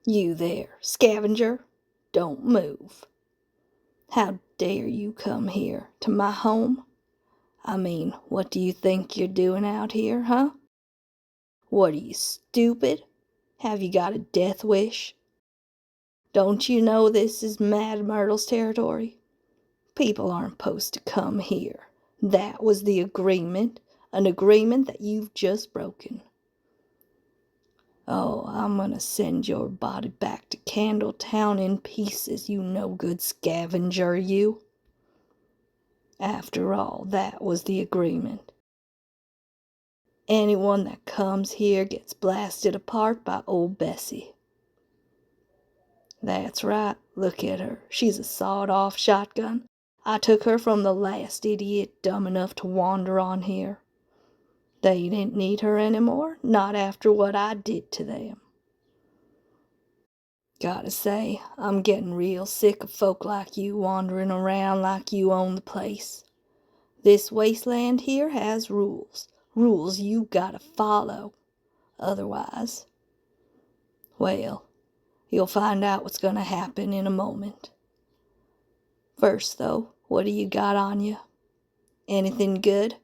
You there, scavenger, don't move. How dare you come here to my home? I mean, what do you think you're doing out here, huh? What are you, stupid? Have you got a death wish? Don't you know this is Mad Myrtle's territory? People aren't supposed to come here. That was the agreement, an agreement that you've just broken. Oh, I'm gonna send your body back to Candletown in pieces, you no-good scavenger, you. After all, that was the agreement. Anyone that comes here gets blasted apart by old Bessie. That's right, look at her. She's a sawed-off shotgun. I took her from the last idiot dumb enough to wander on here. They didn't need her anymore, not after what I did to them. Gotta say, I'm getting real sick of folk like you wandering around like you own the place. This wasteland here has rules. Rules you gotta follow. Otherwise, well, you'll find out what's gonna happen in a moment. First, though, what do you got on you? Anything good?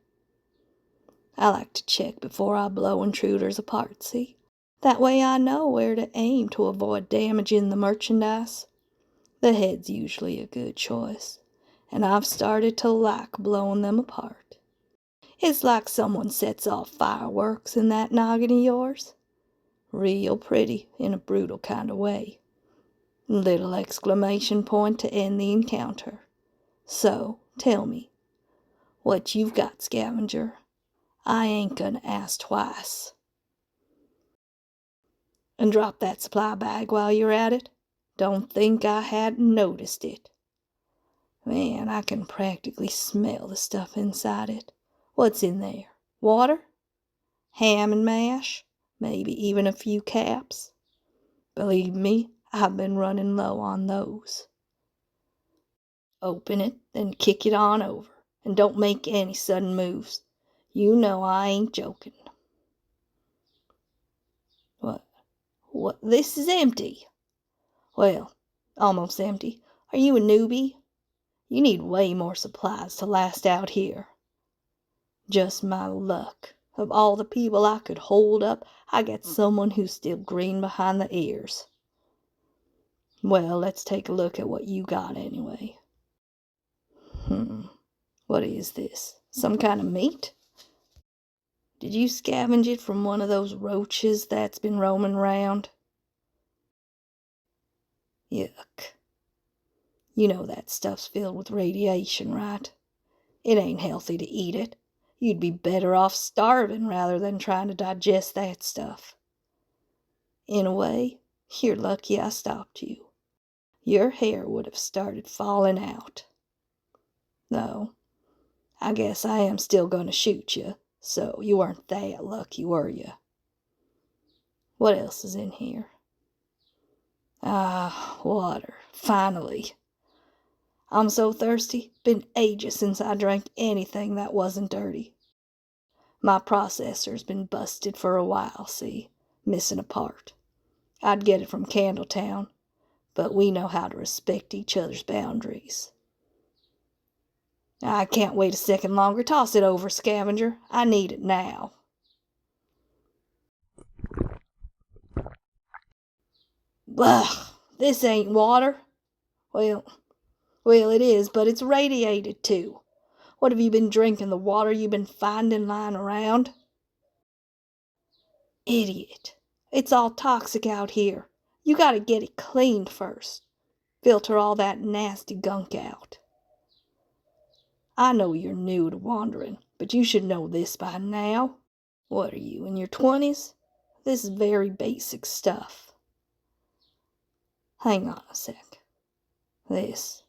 I like to check before I blow intruders apart, see? That way I know where to aim to avoid damaging the merchandise. The head's usually a good choice, and I've started to like blowing them apart. It's like someone sets off fireworks in that noggin of yours. Real pretty in a brutal kind of way. Little exclamation point to end the encounter. So, tell me, what you've got, scavenger. I ain't gonna ask twice. And drop that supply bag while you're at it. Don't think I hadn't noticed it. Man, I can practically smell the stuff inside it. What's in there? Water? Ham and mash? Maybe even a few caps? Believe me, I've been running low on those. Open it, then kick it on over. And don't make any sudden moves. You know I ain't joking. What? This is empty. Well, almost empty. Are you a newbie? You need way more supplies to last out here. Just my luck. Of all the people I could hold up, I got someone who's still green behind the ears. Well, let's take a look at what you got anyway. What is this? Some kind of meat? Did you scavenge it from one of those roaches that's been roaming around? Yuck. You know that stuff's filled with radiation, right? It ain't healthy to eat it. You'd be better off starving rather than trying to digest that stuff. In a way, you're lucky I stopped you. Your hair would have started falling out. Though, I guess I am still gonna shoot you, so you weren't that lucky, were you? What else is in here? Ah, water, finally. I'm so thirsty, been ages since I drank anything that wasn't dirty. My processor's been busted for a while, see, missing a part. I'd get it from Candletown, but we know how to respect each other's boundaries. I can't wait a second longer. Toss it over, scavenger. I need it now. Ugh, this ain't water. Well, it is, but it's radiated too. What have you been drinking, the water you've been finding lying around? Idiot. It's all toxic out here. You gotta get it cleaned first. Filter all that nasty gunk out. I know you're new to wandering, but you should know this by now. What are you, in your 20s? This is very basic stuff. Hang on a sec. This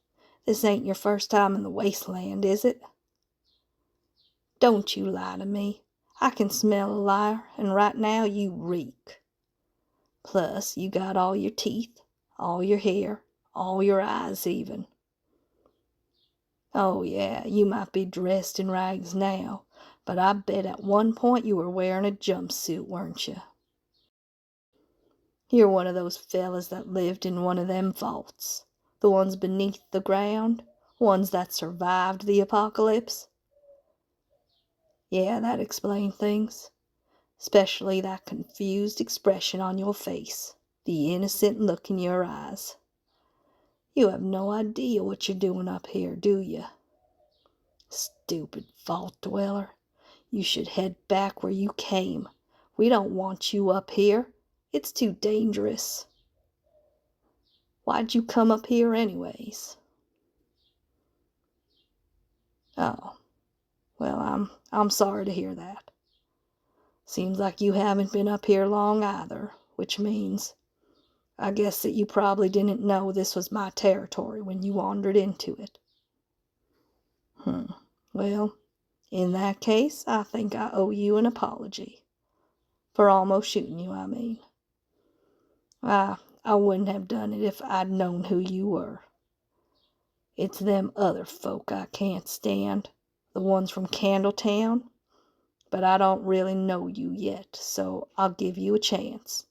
ain't your first time in the Wasteland, is it? Don't you lie to me. I can smell a liar, and right now you reek. Plus, you got all your teeth, all your hair, all your eyes even. Oh yeah, you might be dressed in rags now, but I bet at one point you were wearing a jumpsuit, weren't you? You're one of those fellas that lived in one of them vaults. The ones beneath the ground. Ones that survived the apocalypse. Yeah, that explained things. Especially that confused expression on your face. The innocent look in your eyes. You have no idea what you're doing up here, do you? Stupid vault dweller. You should head back where you came. We don't want you up here. It's too dangerous. Why'd you come up here anyways? Oh, well, I'm sorry to hear that. Seems like you haven't been up here long either, which means I guess that you probably didn't know this was my territory when you wandered into it. Well, in that case, I think I owe you an apology. For almost shooting you, I mean. I wouldn't have done it if I'd known who you were. It's them other folk I can't stand, the ones from Candletown. But I don't really know you yet, so I'll give you a chance.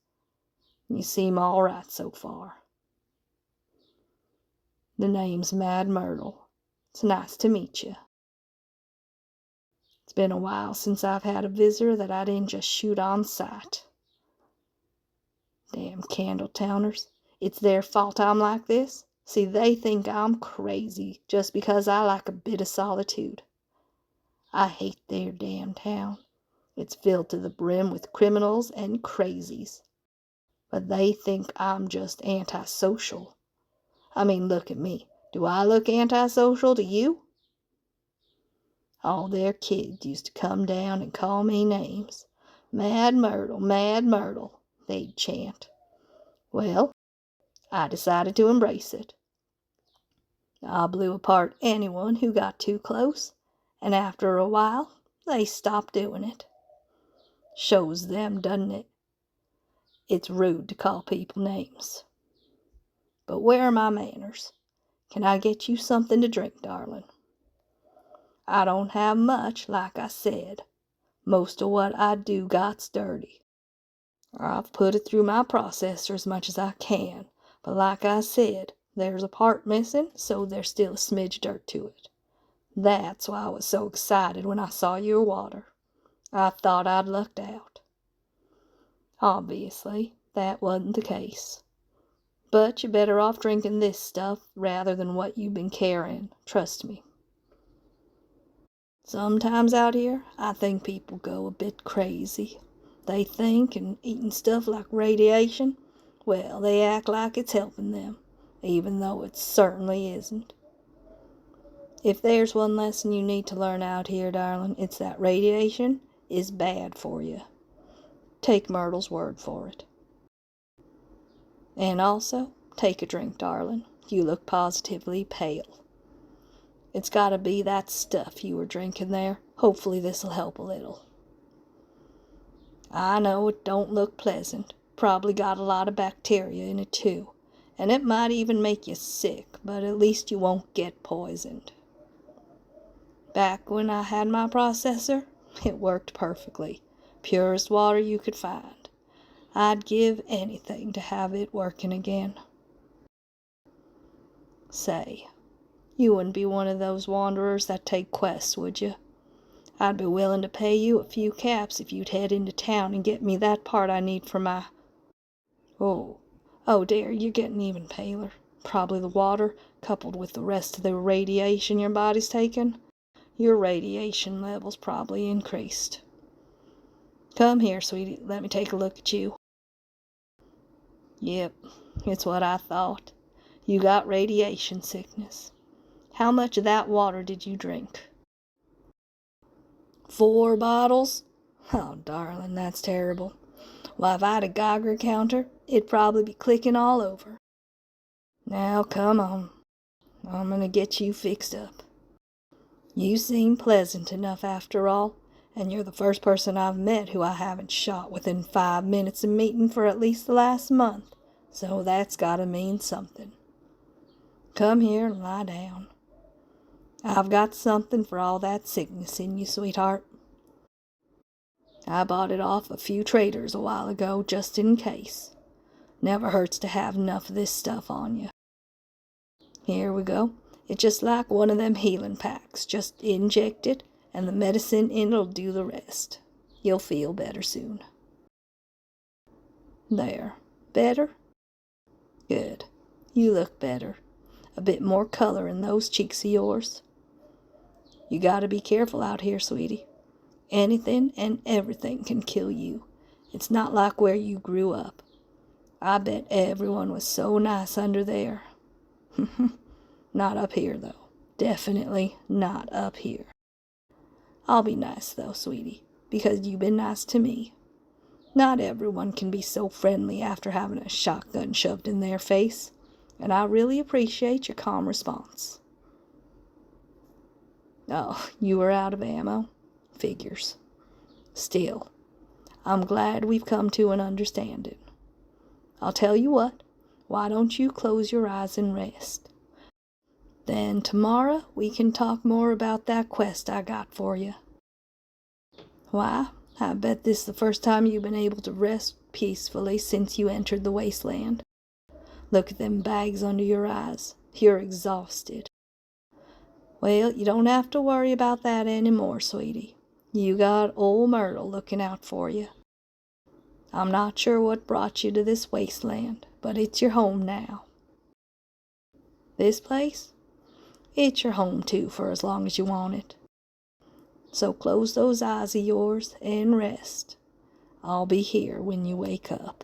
You seem all right so far. The name's Mad Myrtle. It's nice to meet you. It's been a while since I've had a visitor that I didn't just shoot on sight. Damn Candletowners. It's their fault I'm like this. See, they think I'm crazy just because I like a bit of solitude. I hate their damn town. It's filled to the brim with criminals and crazies. But they think I'm just antisocial. I mean, look at me. Do I look antisocial to you? All their kids used to come down and call me names. Mad Myrtle, they'd chant. Well, I decided to embrace it. I blew apart anyone who got too close, and after a while, they stopped doing it. Shows them, doesn't it? It's rude to call people names. But where are my manners? Can I get you something to drink, darling? I don't have much, like I said. Most of what I do got's dirty. I've put it through my processor as much as I can, but like I said, there's a part missing, so there's still a smidge dirt to it. That's why I was so excited when I saw your water. I thought I'd lucked out. Obviously, that wasn't the case. But you're better off drinking this stuff rather than what you've been carrying, trust me. Sometimes out here, I think people go a bit crazy. They think and eating stuff like radiation, well, they act like it's helping them, even though it certainly isn't. If there's one lesson you need to learn out here, darling, it's that radiation is bad for you. Take Myrtle's word for it. And also, take a drink, darling. You look positively pale. It's gotta be that stuff you were drinking there. Hopefully this'll help a little. I know it don't look pleasant. Probably got a lot of bacteria in it too. And it might even make you sick, but at least you won't get poisoned. Back when I had my processor, it worked perfectly. Purest water you could find. I'd give anything to have it working again. Say, you wouldn't be one of those wanderers that take quests, would you? I'd be willing to pay you a few caps if you'd head into town and get me that part I need for my... Oh dear, you're getting even paler. Probably the water, coupled with the rest of the radiation your body's taken. Your radiation level's probably increased. Come here, sweetie, let me take a look at you. Yep, it's what I thought. You got radiation sickness. How much of that water did you drink? 4 bottles? Oh, darling, that's terrible. Why, if I had a Geiger counter, it'd probably be clicking all over. Now, come on. I'm gonna get you fixed up. You seem pleasant enough after all, and you're the first person I've met who I haven't shot within 5 minutes of meeting for at least the last month, so that's gotta mean something. Come here and lie down. I've got something for all that sickness in you, sweetheart. I bought it off a few traders a while ago, just in case. Never hurts to have enough of this stuff on you. Here we go. It's just like one of them healing packs. Just inject it, and the medicine it'll do the rest. You'll feel better soon. There. Better? Good. You look better. A bit more color in those cheeks of yours. You gotta be careful out here, sweetie. Anything and everything can kill you. It's not like where you grew up. I bet everyone was so nice under there. Not up here, though. Definitely not up here. I'll be nice, though, sweetie, because you've been nice to me. Not everyone can be so friendly after having a shotgun shoved in their face, and I really appreciate your calm response. Oh, you were out of ammo? Figures. Still, I'm glad we've come to an understanding. I'll tell you what, why don't you close your eyes and rest? Then tomorrow we can talk more about that quest I got for you. Why, I bet this is the first time you've been able to rest peacefully since you entered the Wasteland. Look at them bags under your eyes. You're exhausted. Well, you don't have to worry about that anymore, sweetie. You got old Myrtle looking out for you. I'm not sure what brought you to this wasteland, but it's your home now. This place? It's your home, too, for as long as you want it. So close those eyes of yours and rest. I'll be here when you wake up.